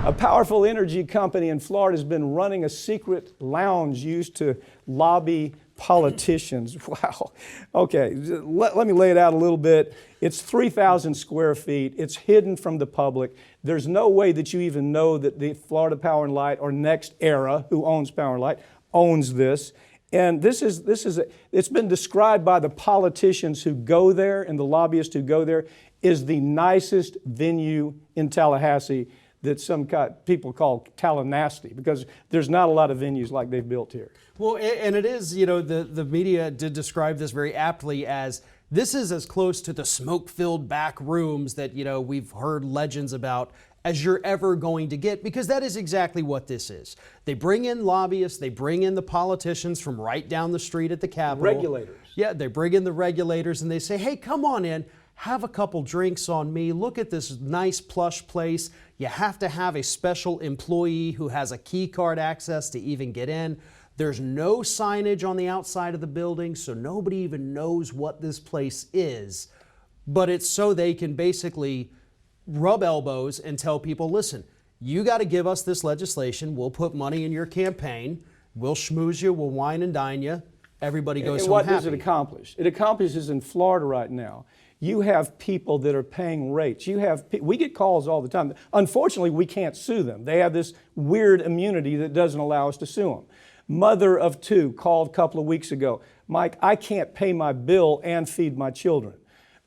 A powerful energy company in Florida has been running a secret lounge used to lobby politicians. Wow. Okay, let me lay it out a little bit. It's 3,000 square feet. It's hidden from the public. There's no way that you even know that the Florida Power and Light or NextEra, who owns Power and Light, owns this. And it's been described by the politicians who go there and the lobbyists who go there is the nicest venue in Tallahassee that some people call Tallanasty, because there's not a lot of venues like they've built here. Well, and it is, the media did describe this very aptly as this is as close to the smoke-filled back rooms that, we've heard legends about as you're ever going to get, because that is exactly what this is. They bring in lobbyists, they bring in the politicians from right down the street at the Capitol. Regulators. Yeah, they bring in the regulators and they say, hey, come on in, have a couple drinks on me, look at this nice plush place. You have to have a special employee who has a key card access to even get in. There's no signage on the outside of the building, so nobody even knows what this place is. But it's so they can basically rub elbows and tell people, listen, you got to give us this legislation. We'll put money in your campaign. We'll schmooze you. We'll wine and dine you. Everybody goes home happy. And what does it accomplish? It accomplishes in Florida right now. You have people that are paying rates. We get calls all the time. Unfortunately, we can't sue them. They have this weird immunity that doesn't allow us to sue them. Mother of two called a couple of weeks ago. Mike, I can't pay my bill and feed my children.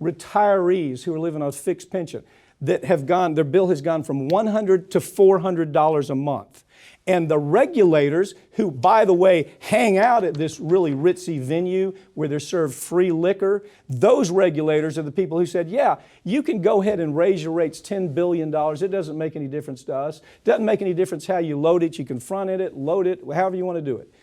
Retirees who are living on a fixed pension that have gone, their bill has gone from $100 to $400 a month. And the regulators, who, by the way, hang out at this really ritzy venue where they're served free liquor, those regulators are the people who said, yeah, you can go ahead and raise your rates $10 billion. It doesn't make any difference to us. It doesn't make any difference how you load it. You can front end it, load it, however you want to do it.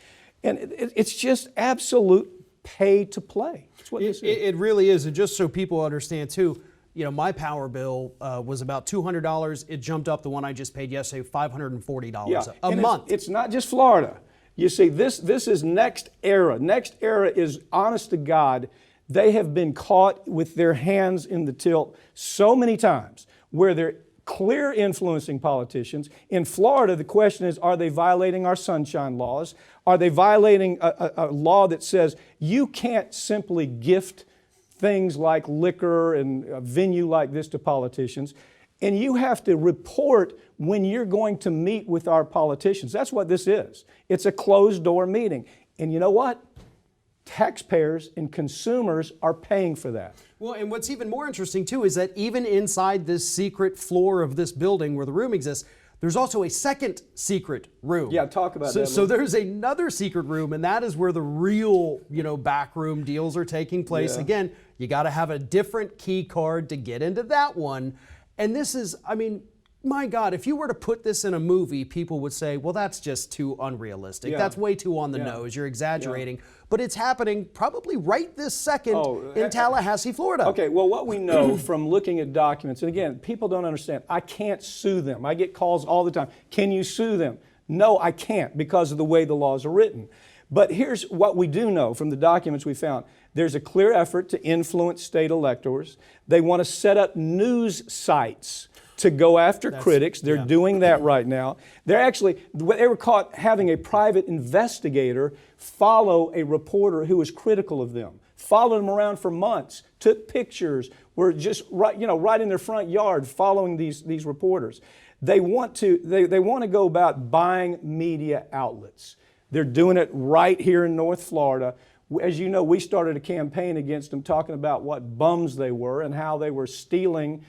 And it's just absolute pay to play. That's what this is. It really is. And just so people understand, too, my power bill was about $200. It jumped up, the one I just paid yesterday, $540 a month. It's not just Florida. You see, this is NextEra. NextEra is, honest to God, they have been caught with their hands in the tilt so many times where they're clear influencing politicians. In Florida, the question is, are they violating our sunshine laws? Are they violating a law that says you can't simply gift things like liquor and a venue like this to politicians, and you have to report when you're going to meet with our politicians. That's what this is. It's a closed-door meeting. And you know what? Taxpayers and consumers are paying for that. Well, and what's even more interesting, too, is that even inside this secret floor of this building where the room exists, there's also a second secret room. Yeah, talk about that. So there's another secret room, and that is where the real, backroom deals are taking place. Yeah. Again, you got to have a different key card to get into that one. And this is, my God, if you were to put this in a movie, people would say, well, that's just too unrealistic. Yeah. That's way too on the nose. You're exaggerating. Yeah. But it's happening probably right this second in Tallahassee, Florida. Okay, well, what we know from looking at documents, and again, people don't understand, I can't sue them. I get calls all the time. Can you sue them? No, I can't, because of the way the laws are written. But here's what we do know from the documents we found. There's a clear effort to influence state electors. They want to set up news sites to go after critics. They're doing that right now. They were caught having a private investigator follow a reporter who was critical of them, followed them around for months, took pictures, were just right in their front yard following these reporters. They want to go about buying media outlets. They're doing it right here in North Florida. As you know, we started a campaign against them, talking about what bums they were and how they were stealing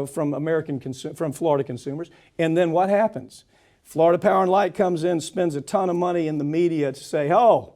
from Florida consumers. And then what happens? Florida Power and Light comes in, spends a ton of money in the media to say, oh,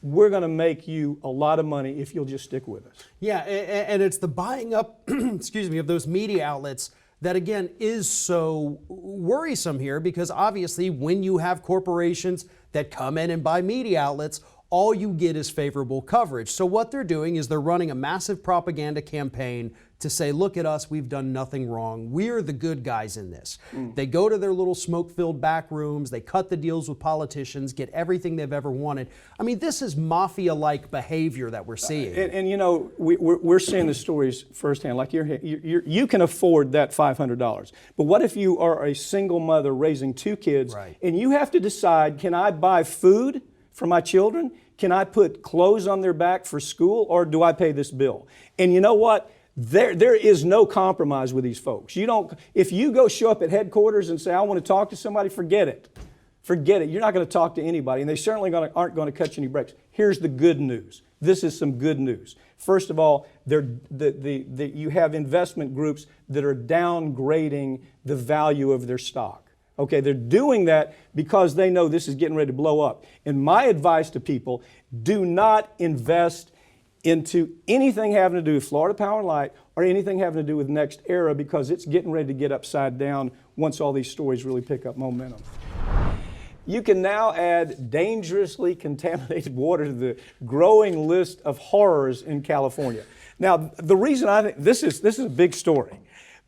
we're going to make you a lot of money if you'll just stick with us. Yeah, and it's the buying up, of those media outlets that, again, is so worrisome here, because obviously when you have corporations that come in and buy media outlets, all you get is favorable coverage. So what they're doing is they're running a massive propaganda campaign to say, look at us, we've done nothing wrong. We're the good guys in this. They go to their little smoke-filled back rooms, they cut the deals with politicians, get everything they've ever wanted. I mean, this is mafia-like behavior that we're seeing. And you know, we're seeing the stories firsthand. Like you can afford that $500. But what if you are a single mother raising 2 kids, Right. and you have to decide, can I buy food for my children? Can I put clothes on their back for school, or do I pay this bill? And you know what? There is no compromise with these folks. If you go show up at headquarters and say, I want to talk to somebody, forget it. Forget it. You're not going to talk to anybody, and they certainly aren't going to cut you any breaks. Here's the good news. This is some good news. First of all, you have investment groups that are downgrading the value of their stock. Okay, they're doing that because they know this is getting ready to blow up. And my advice to people, do not invest into anything having to do with Florida Power and Light or anything having to do with NextEra, because it's getting ready to get upside down once all these stories really pick up momentum. You can now add dangerously contaminated water to the growing list of horrors in California. Now, the reason I think this is a big story,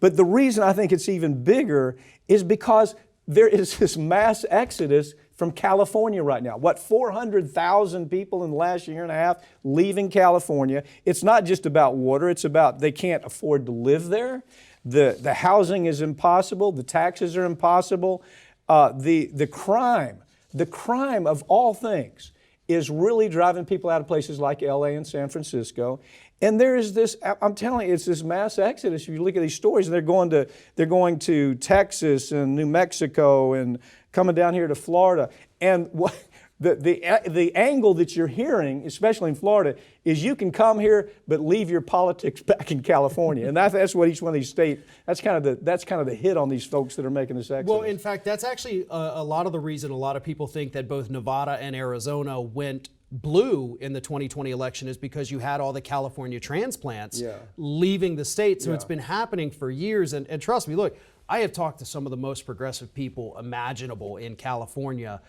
but the reason I think it's even bigger is because there is this mass exodus from California right now. 400,000 people in the last year and a half leaving California. It's not just about water, it's about they can't afford to live there. The housing is impossible, the taxes are impossible. The crime of all things is really driving people out of places like LA and San Francisco. And there is this, I'm telling you, it's this mass exodus. If you look at these stories, they're going to Texas and New Mexico and coming down here to Florida. And what the angle that you're hearing, especially in Florida, is you can come here but leave your politics back in California. And that's what each one of these states, that's kind of the hit on these folks that are making this exodus. Well, in fact, that's actually a lot of the reason a lot of people think that both Nevada and Arizona went blue in the 2020 election is because you had all the California transplants leaving the state. So it's been happening for years. And trust me, look, I have talked to some of the most progressive people imaginable in California,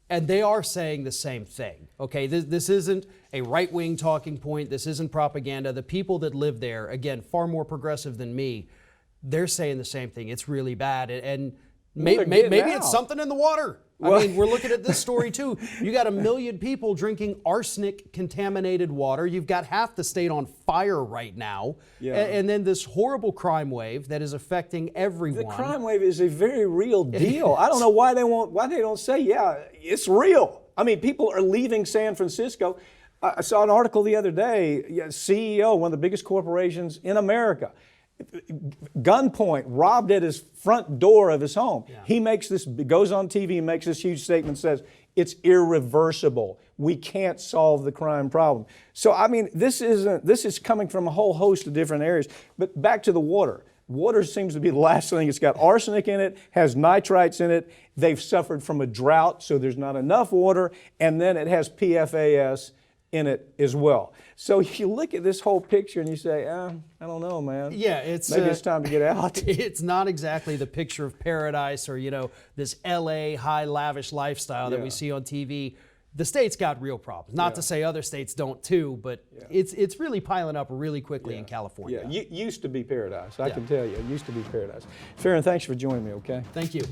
and they are saying the same thing. Okay, this isn't a right-wing talking point. This isn't propaganda. The people that live there, again, far more progressive than me, they're saying the same thing. It's really bad. And maybe it's something in the water. Well, I mean, we're looking at this story too. You got 1 million people drinking arsenic-contaminated water. You've got half the state on fire right now. Yeah. And then this horrible crime wave that is affecting everyone. The crime wave is a very real deal. I don't know why they don't say, yeah, it's real. I mean, people are leaving San Francisco. I saw an article the other day, CEO, one of the biggest corporations in America, gunpoint, robbed at his front door of his home. Yeah. He goes on TV and makes this huge statement, says, it's irreversible. We can't solve the crime problem. So, I mean, this is coming from a whole host of different areas. But back to the water. Water seems to be the last thing. It's got arsenic in it, has nitrites in it. They've suffered from a drought, so there's not enough water. And then it has PFAS in it as well. So you look at this whole picture and you say, I don't know, man. Yeah, maybe it's time to get out. It's not exactly the picture of paradise or, this LA high lavish lifestyle that we see on TV. The state's got real problems. Not to say other states don't too, but it's really piling up really quickly in California. Yeah, used to be paradise. I can tell you, it used to be paradise. Farron, thanks for joining me, okay? Thank you.